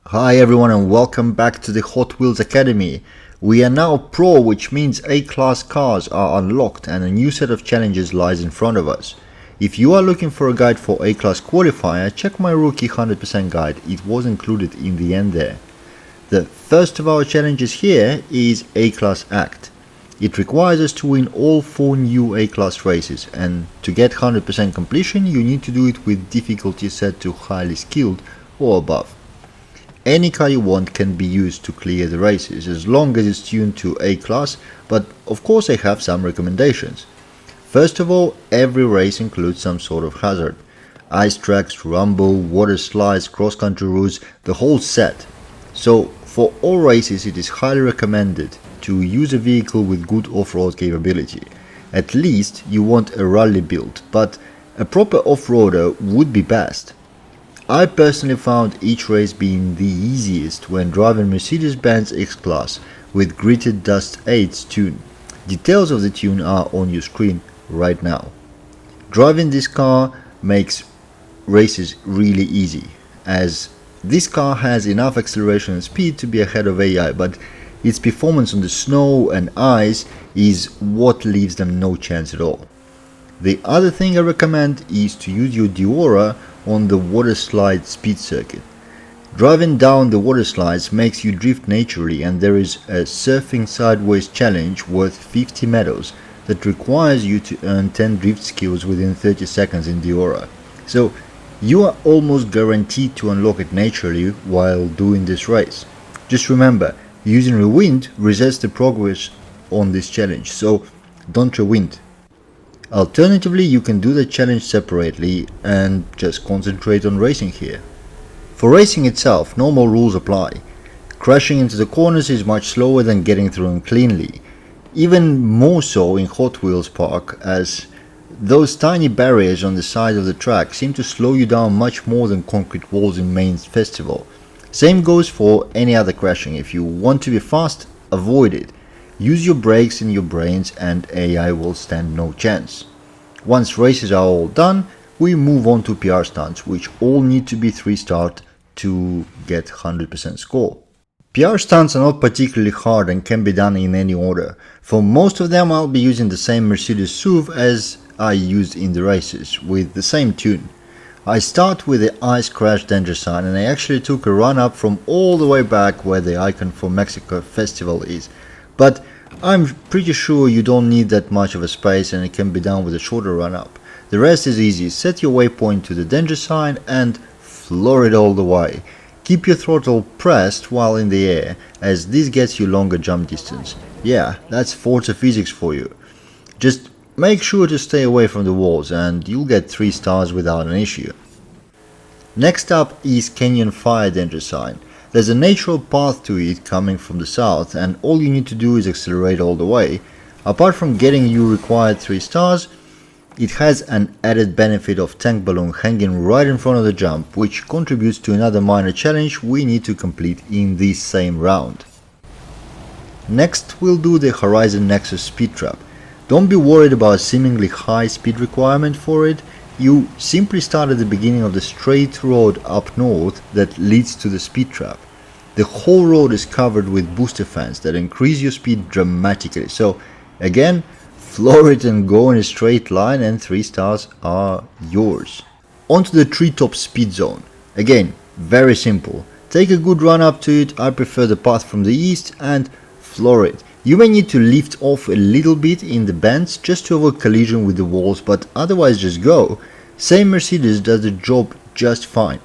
Hi everyone and welcome back to the Hot Wheels Academy. We are now Pro, which means A-class cars are unlocked and a new set of challenges lies in front of us. If you are looking for a guide for A-class Qualifier, check my Rookie 100% guide, it was included in the end there. The first of our challenges here is A-class Act. It requires us to win all 4 new A-class races, and to get 100% completion you need to do it with difficulty set to highly skilled or above. Any car you want can be used to clear the races as long as it's tuned to A-class, but of course I have some recommendations. First of all, every race includes some sort of hazard. Ice tracks, rumble, water slides, cross-country routes, the whole set. So for all races it is highly recommended to use a vehicle with good off-road capability. At least you want a rally build, but a proper off-roader would be best. I personally found each race being the easiest when driving Mercedes-Benz X-Class with Gritted Dust 8's tune. Details of the tune are on your screen right now. Driving this car makes races really easy, as this car has enough acceleration and speed to be ahead of AI, but its performance on the snow and ice is what leaves them no chance at all. The other thing I recommend is to use your Diora on the water slide speed circuit. Driving down the water slides makes you drift naturally, and there is a surfing sideways challenge worth 50 medals that requires you to earn 10 drift skills within 30 seconds in Diora. So you are almost guaranteed to unlock it naturally while doing this race. Just remember, using rewind resets the progress on this challenge, so don't rewind. Alternatively, you can do the challenge separately and just concentrate on racing here. For racing itself, normal rules apply. Crashing into the corners is much slower than getting through them cleanly. Even more so in Hot Wheels Park, as those tiny barriers on the side of the track seem to slow you down much more than concrete walls in main festival. Same goes for any other crashing. If you want to be fast, avoid it. Use your brakes and your brains and AI will stand no chance. Once races are all done, we move on to PR stunts, which all need to be 3-star to get 100% score. PR stunts are not particularly hard and can be done in any order. For most of them I'll be using the same Mercedes SUV as I used in the races, with the same tune. I start with the Ice Crash danger sign, and I actually took a run up from all the way back where the icon for Mexico Festival is. But I'm pretty sure you don't need that much of a space and it can be done with a shorter run up. The rest is easy. Set your waypoint to the danger sign and floor it all the way. Keep your throttle pressed while in the air, as this gets you longer jump distance. Yeah, that's Forza physics for you. Just make sure to stay away from the walls and you'll get 3 stars without an issue. Next up is Canyon Fire danger sign. There's a natural path to it coming from the south, and all you need to do is accelerate all the way. Apart from getting you required 3 stars, it has an added benefit of tank balloon hanging right in front of the jump, which contributes to another minor challenge we need to complete in this same round. Next we'll do the Horizon Nexus speed trap. Don't be worried about a seemingly high speed requirement for it. You simply start at the beginning of the straight road up north that leads to the speed trap. The whole road is covered with booster fans that increase your speed dramatically, so again, floor it and go in a straight line and 3 stars are yours. Onto the Treetops speed zone. Again, very simple. Take a good run up to it. I prefer the path from the east and floor it. You may need to lift off a little bit in the bends just to avoid collision with the walls, but otherwise just go. Same Mercedes does the job just fine.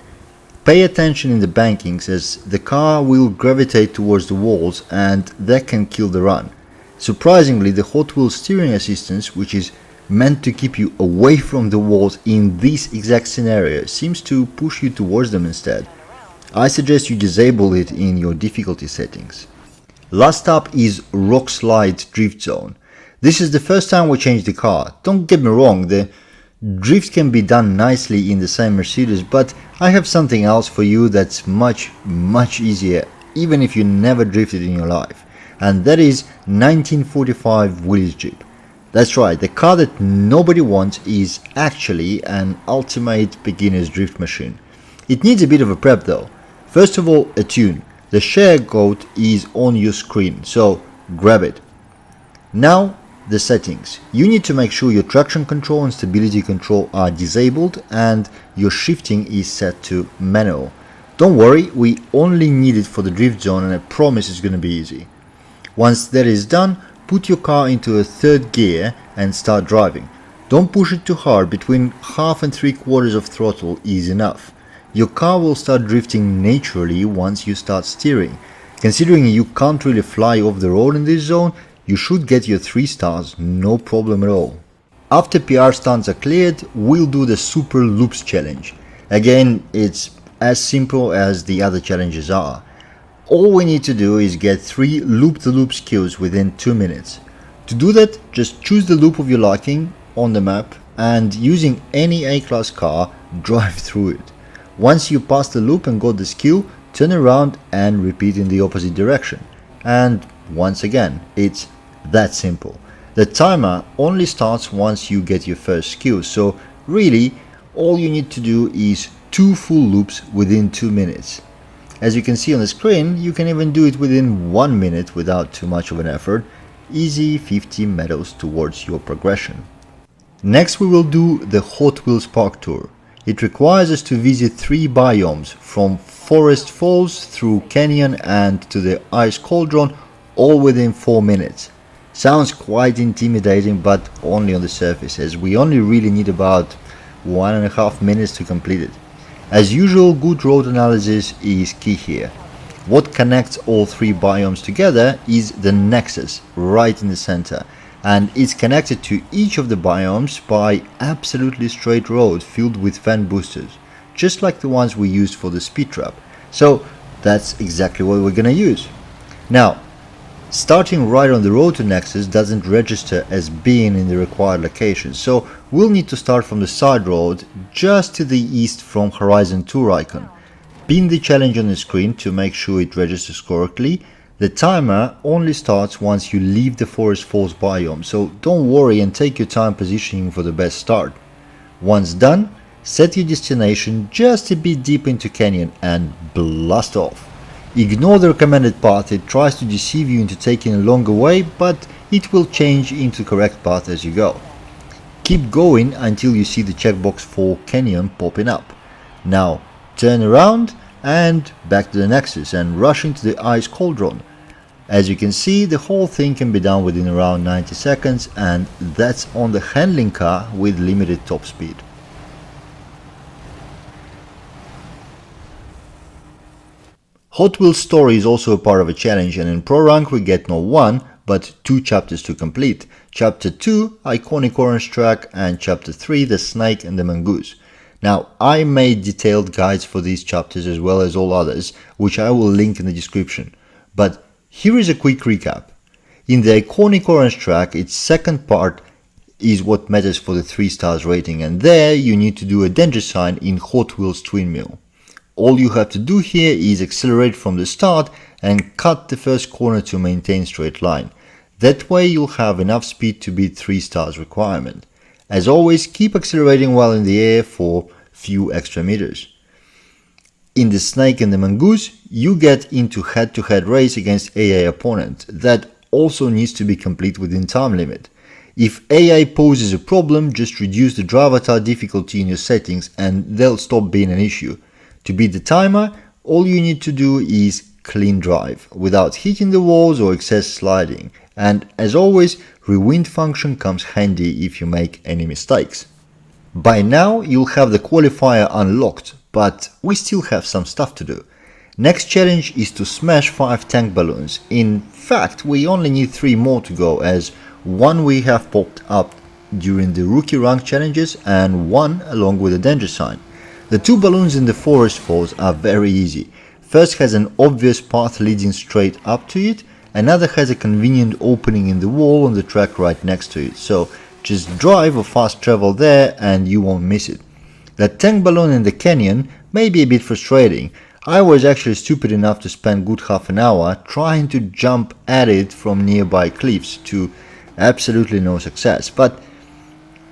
Pay attention in the bankings, as the car will gravitate towards the walls and that can kill the run. Surprisingly, the Hot Wheels steering assistance, which is meant to keep you away from the walls in this exact scenario, seems to push you towards them instead. I suggest you disable it in your difficulty settings. Last up is Rockslide drift zone. This is the first time we changed the car. Don't get me wrong, the drift can be done nicely in the same Mercedes, but I have something else for you that's much easier, even if you never drifted in your life, and that is 1945 Willys Jeep. That's right, the car that nobody wants is actually an ultimate beginner's drift machine. It needs a bit of a prep though. First of all, a tune. The share code is on your screen, so grab it. Now, the settings. You need to make sure your traction control and stability control are disabled and your shifting is set to manual. Don't worry, we only need it for the drift zone and I promise it's going to be easy. Once that is done, put your car into a third gear and start driving. Don't push it too hard, between half and 3/4 of throttle is enough. Your car will start drifting naturally once you start steering. Considering you can't really fly off the road in this zone, you should get your 3 stars, no problem at all. After PR stunts are cleared, we'll do the Super Loops challenge. Again, it's as simple as the other challenges are. All we need to do is get 3 loop-the-loop skills within 2 minutes. To do that, just choose the loop of your liking on the map and using any A-class car, drive through it. Once you pass the loop and got the skill, turn around and repeat in the opposite direction. And once again, it's that simple. The timer only starts once you get your first skill, so really all you need to do is 2 full loops within 2 minutes. As you can see on the screen, you can even do it within 1 minute without too much of an effort. Easy 50 medals towards your progression. Next we will do the Hot Wheels Park Tour. It requires us to visit 3 biomes, from Forest Falls through Canyon and to the Ice Cauldron, all within 4 minutes. Sounds quite intimidating, but only on the surface, as we only really need about 1.5 minutes to complete it. As usual, good road analysis is key here. What connects all 3 biomes together is the Nexus, right in the center, and it's connected to each of the biomes by absolutely straight road filled with fan boosters, just like the ones we used for the speed trap. So that's exactly what we're gonna use. Now, starting right on the road to Nexus doesn't register as being in the required location, so we'll need to start from the side road just to the east from Horizon Tour icon. Pin the challenge on the screen to make sure it registers correctly. The timer only starts once you leave the Forest Falls biome, so don't worry and take your time positioning for the best start. Once done, set your destination just a bit deep into Canyon and blast off. Ignore the recommended path, it tries to deceive you into taking a longer way, but it will change into the correct path as you go. Keep going until you see the checkbox for Canyon popping up. Now turn around and back to the Nexus and rush into the Ice Cauldron. As you can see, the whole thing can be done within around 90 seconds, and that's on the handling car with limited top speed. Hot Wheels Story is also a part of a challenge, and in Pro Rank we get not 1 but 2 chapters to complete. Chapter 2, Iconic Orange Track, and Chapter 3, The Snake and the Mongoose. Now, I made detailed guides for these chapters as well as all others, which I will link in the description. But here is a quick recap. In the Iconic Orange Track, its second part is what matters for the 3 stars rating, and there you need to do a danger sign in Hot Wheels Twin Mill. All you have to do here is accelerate from the start and cut the first corner to maintain straight line. That way you'll have enough speed to beat 3 stars requirement. As always, keep accelerating while in the air for few extra meters. In the Snake and the Mongoose, you get into head-to-head race against AI opponent. That also needs to be complete within time limit. If AI poses a problem, just reduce the drive avatar difficulty in your settings and they'll stop being an issue. To beat the timer, all you need to do is clean drive, without hitting the walls or excess sliding. And as always, rewind function comes handy if you make any mistakes. By now you'll have the qualifier unlocked, but we still have some stuff to do. Next challenge is to smash 5 tank balloons. In fact, we only need 3 more to go, as 1 we have popped up during the rookie rank challenges and 1 along with the danger sign. The 2 balloons in the Forest Falls are very easy. First has an obvious path leading straight up to it, another has a convenient opening in the wall on the track right next to it, so just drive or fast travel there and you won't miss it. That tank balloon in the canyon may be a bit frustrating. I was actually stupid enough to spend good half an hour trying to jump at it from nearby cliffs to absolutely no success, but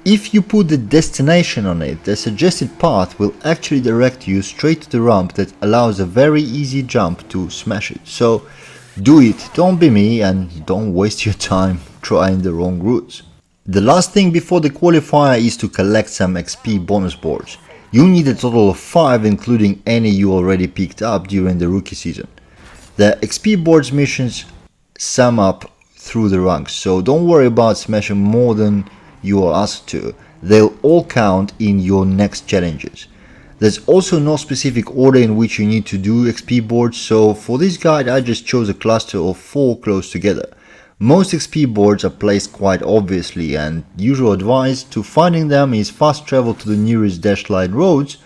If you put the destination on it, the suggested path will actually direct you straight to the ramp that allows a very easy jump to smash it. So do it, don't be me, and don't waste your time trying the wrong routes. The last thing before the qualifier is to collect some XP bonus boards. You need a total of 5, including any you already picked up during the rookie season. The XP boards missions sum up through the ranks, so don't worry about smashing more than you are asked to. They'll all count in your next challenges. There's also no specific order in which you need to do XP boards, so for this guide I just chose a cluster of 4 close together. Most XP boards are placed quite obviously, and usual advice to finding them is fast travel to the nearest dashed line roads,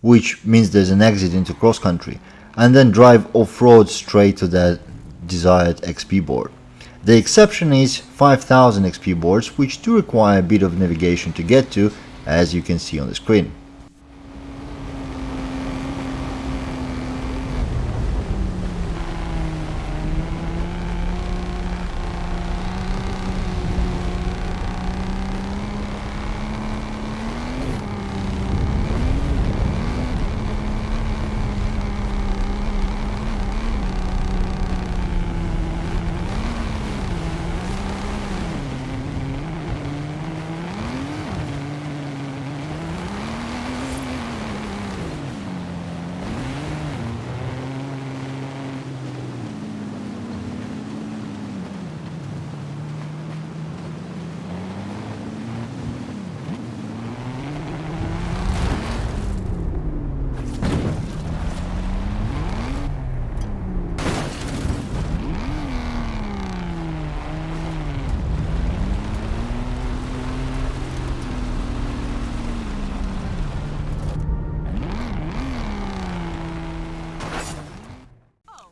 which means there's an exit into cross country, and then drive off-road straight to that desired XP board. The exception is 5000 XP boards, which do require a bit of navigation to get to, as you can see on the screen.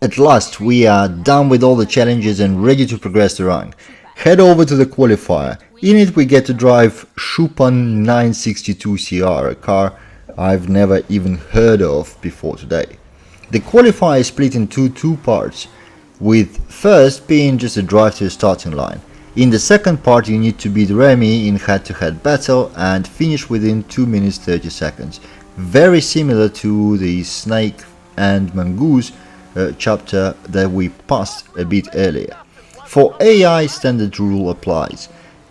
At last, we are done with all the challenges and ready to progress the rank. Head over to the qualifier. In it we get to drive Schupan 962 CR, a car I've never even heard of before today. The qualifier is split into 2 parts, with first being just a drive to the starting line. In the second part you need to beat Remy in head-to-head battle and finish within 2 minutes 30 seconds. Very similar to the Snake and Mongoose chapter that we passed a bit earlier. For AI, standard rule applies.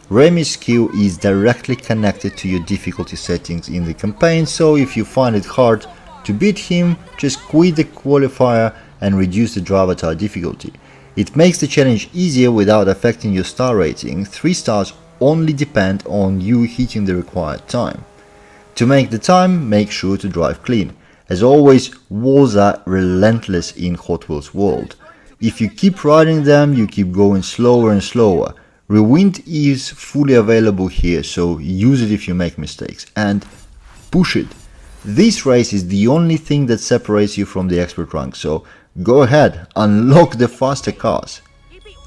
Remy's skill is directly connected to your difficulty settings in the campaign, so if you find it hard to beat him, just quit the qualifier and reduce the driver difficulty. It makes the challenge easier without affecting your star rating. 3 stars only depend on you hitting the required time. To make the time, make sure to drive clean. As always, walls are relentless in Hot Wheels world. If you keep riding them, you keep going slower and slower. Rewind is fully available here, so use it if you make mistakes. And push it. This race is the only thing that separates you from the expert rank, so go ahead, unlock the faster cars.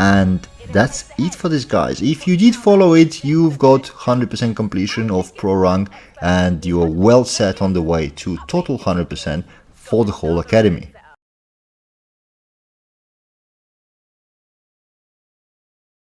And that's it for this, guys. If you did follow it, you've got 100% completion of Pro rank and you're well set on the way to total 100% for the whole academy.